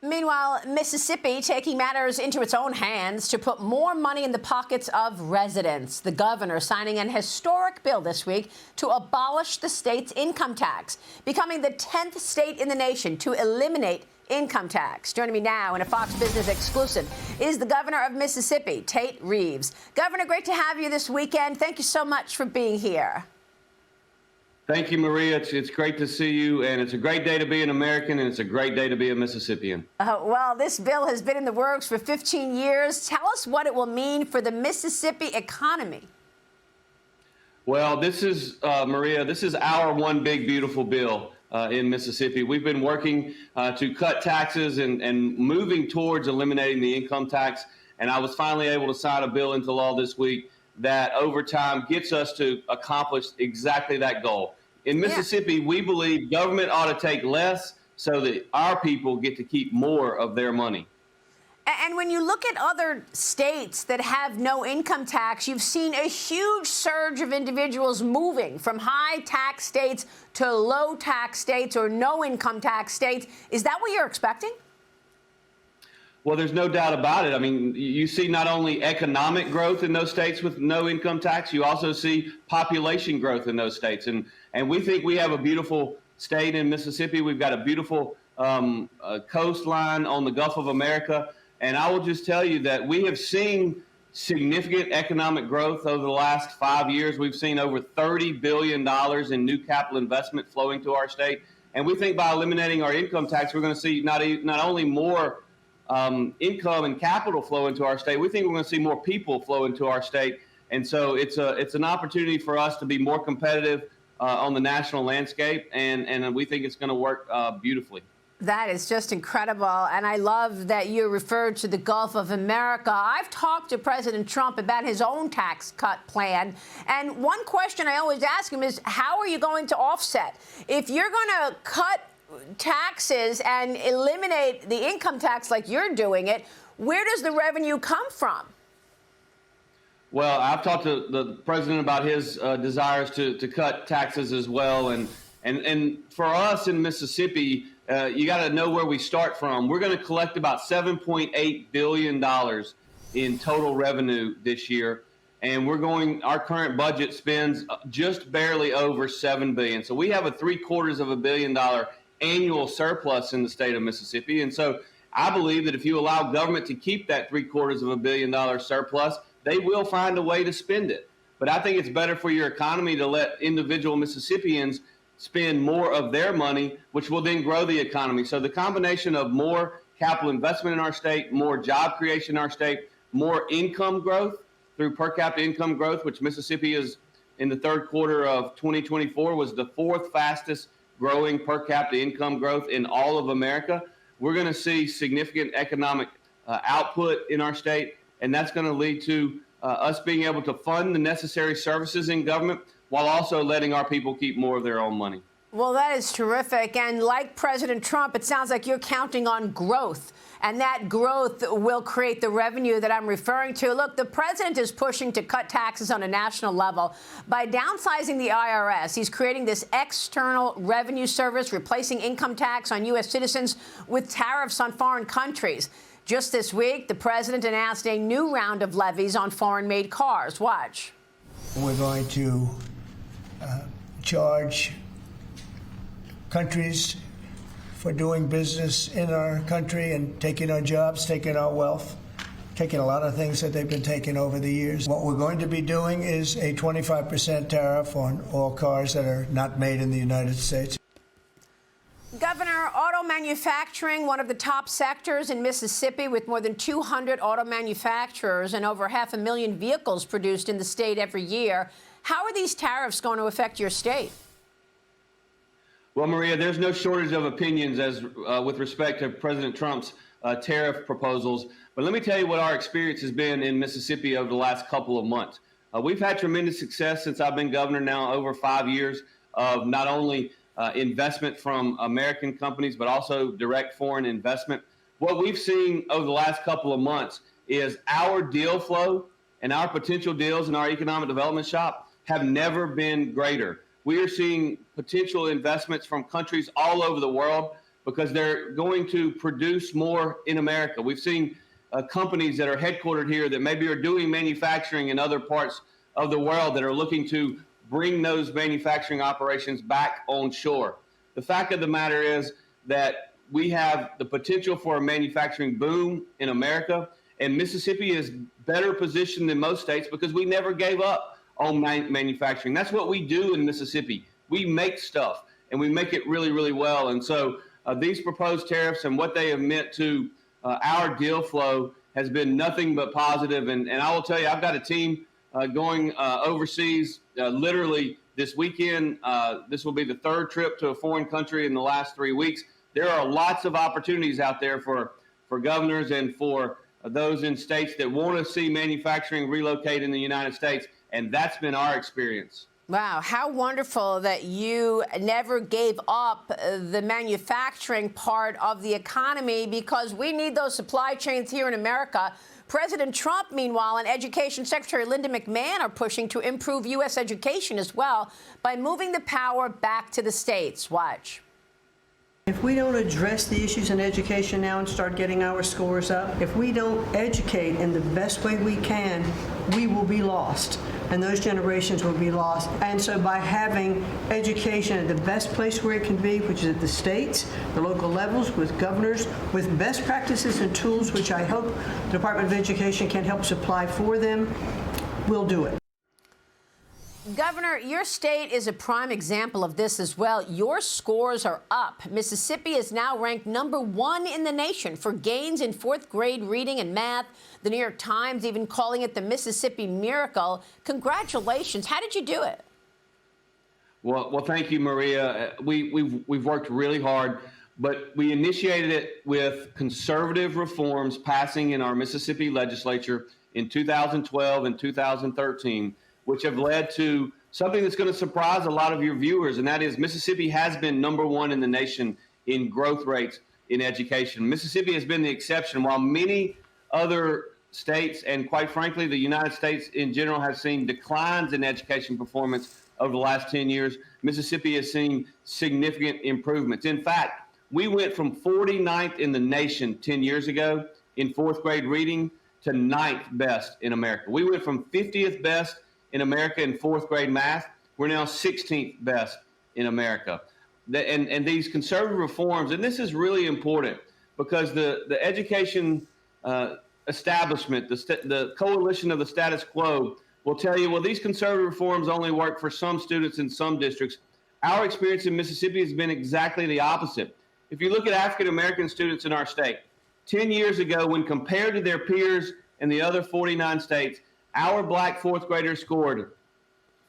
Meanwhile, Mississippi taking matters into its own hands to put more money in the pockets of residents. The governor signing an historic bill this week to abolish the state's income tax, becoming the 10th state in the nation to eliminate income tax. Joining me now in a Fox Business exclusive is the governor of Mississippi, Tate Reeves. Governor, great to have you this weekend. Thank you so much for being here. Thank you, Maria. It's great to see you, and it's a great day to be an American, and it's a great day to be a Mississippian. Well, this bill has been in the works for 15 years. Tell us what it will mean for the Mississippi economy. Well, this is, Maria, this is our one big, beautiful bill in Mississippi. We've been working to cut taxes and moving towards eliminating the income tax, and I was finally able to sign a bill into law this week that over time gets us to accomplish exactly that goal. In Mississippi, we believe government ought to take less so that our people get to keep more of their money. And when you look at other states that have no income tax, you've seen a huge surge of individuals moving from high tax states to low tax states or no income tax states. Is that what you're expecting? Well, there's no doubt about it. I mean, you see not only economic growth in those states with no income tax, you also see population growth in those states. And we think we have a beautiful state in Mississippi. We've got a beautiful coastline on the Gulf of America. And I will just tell you that we have seen significant economic growth over the last 5 years. We've seen over $30 billion in new capital investment flowing to our state. And we think by eliminating our income tax, we're going to see not only more income and capital flow into our state. We think we're going to see more people flow into our state. And so it's an opportunity for us to be more competitive on the national landscape. And we think it's going to work beautifully. That is just incredible. And I love that you referred to the Gulf of America. I've talked to President Trump about his own tax cut plan. And one question I always ask him is, how are you going to offset? If you're going to cut taxes and eliminate the income tax like you're doing it, where does the revenue come from? Well, I've talked to the president about his desires to cut taxes as well. And for us in Mississippi, you got to know where we start from. We're going to collect about $7.8 billion in total revenue this year. And our current budget spends just barely over $7 billion. So we have a $750 million annual surplus in the state of Mississippi. And so I believe that if you allow government to keep that $750 million surplus, they will find a way to spend it. But I think it's better for your economy to let individual Mississippians spend more of their money, which will then grow the economy. So the combination of more capital investment in our state, more job creation in our state, more income growth through per capita income growth, which Mississippi is in the third quarter of 2024 was the fourth fastest growing per capita income growth in all of America. We're going to see significant economic output in our state, and that's going to lead to us being able to fund the necessary services in government while also letting our people keep more of their own money. Well, that is terrific. And like President Trump, it sounds like you're counting on growth. And that growth will create the revenue that I'm referring to. Look, the president is pushing to cut taxes on a national level. By downsizing the IRS, he's creating this external revenue service, replacing income tax on U.S. citizens with tariffs on foreign countries. Just this week, the president announced a new round of levies on foreign-made cars. Watch. We're going to charge countries for doing business in our country and taking our jobs, taking our wealth, taking a lot of things that they've been taking over the years. What we're going to be doing is a 25% tariff on all cars that are not made in the United States. Governor, auto manufacturing, one of the top sectors in Mississippi with more than 200 auto manufacturers and over 500,000 vehicles produced in the state every year. How are these tariffs going to affect your state? Well, Maria, there's no shortage of opinions with respect to President Trump's tariff proposals. But let me tell you what our experience has been in Mississippi over the last couple of months. We've had tremendous success since I've been governor now over 5 years of not only investment from American companies, but also direct foreign investment. What we've seen over the last couple of months is our deal flow and our potential deals in our economic development shop have never been greater. We are seeing potential investments from countries all over the world, because they're going to produce more in America. We've seen companies that are headquartered here that maybe are doing manufacturing in other parts of the world that are looking to bring those manufacturing operations back on shore. The fact of the matter is that we have the potential for a manufacturing boom in America, and Mississippi is better positioned than most states because we never gave up on manufacturing. That's what we do in Mississippi. We make stuff, and we make it really, really well. And so these proposed tariffs and what they have meant to our deal flow has been nothing but positive. And I will tell you, I've got a team going overseas literally this weekend. This will be the third trip to a foreign country in the last 3 weeks. There are lots of opportunities out there for governors and for those in states that want to see manufacturing relocate in the United States, and that's been our experience. Wow, how wonderful that you never gave up the manufacturing part of the economy, because we need those supply chains here in America. President Trump, meanwhile, and Education Secretary Linda McMahon are pushing to improve U.S. education as well by moving the power back to the states. Watch. If we don't address the issues in education now and start getting our scores up, if we don't educate in the best way we can, we will be lost, and those generations will be lost. And so by having education at the best place where it can be, which is at the states, the local levels, with governors, with best practices and tools, which I hope the Department of Education can help supply for them, we'll do it. Governor, your state is a prime example of this as well. Your scores are up. Mississippi is now ranked #1 in the nation for gains in 4th grade reading and math. The New York Times even calling it the Mississippi Miracle. Congratulations. How did you do it? Well, thank you, Maria. We've worked really hard, but we initiated it with conservative reforms passing in our Mississippi legislature in 2012 and 2013. Which have led to something that's going to surprise a lot of your viewers, and that is Mississippi has been #1 in the nation in growth rates in education. Mississippi has been the exception. While many other states, and quite frankly, the United States in general, have seen declines in education performance over the last 10 years, Mississippi has seen significant improvements. In fact, we went from 49th in the nation 10 years ago in 4th grade reading to 9th best in America. We went from 50th best in America in 4th grade math. We're now 16th best in America. And these conservative reforms, and this is really important because the education establishment, the coalition of the status quo will tell you, well, these conservative reforms only work for some students in some districts. Our experience in Mississippi has been exactly the opposite. If you look at African-American students in our state, 10 years ago, when compared to their peers in the other 49 states, our black 4th graders scored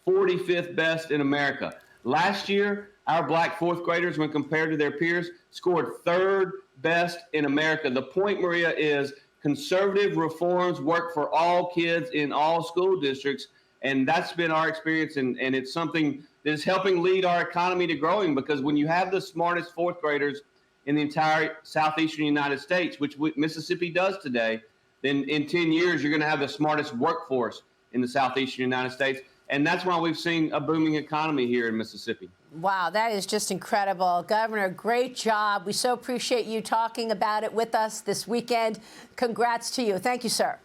45th best in America. Last year, our black 4th graders, when compared to their peers, scored 3rd best in America. The point, Maria, is conservative reforms work for all kids in all school districts, and that's been our experience, and it's something that is helping lead our economy to growing, because when you have the smartest 4th graders in the entire southeastern United States, which Mississippi does today, then in 10 years, you're going to have the smartest workforce in the southeastern United States. And that's why we've seen a booming economy here in Mississippi. Wow, that is just incredible. Governor, great job. We so appreciate you talking about it with us this weekend. Congrats to you. Thank you, sir.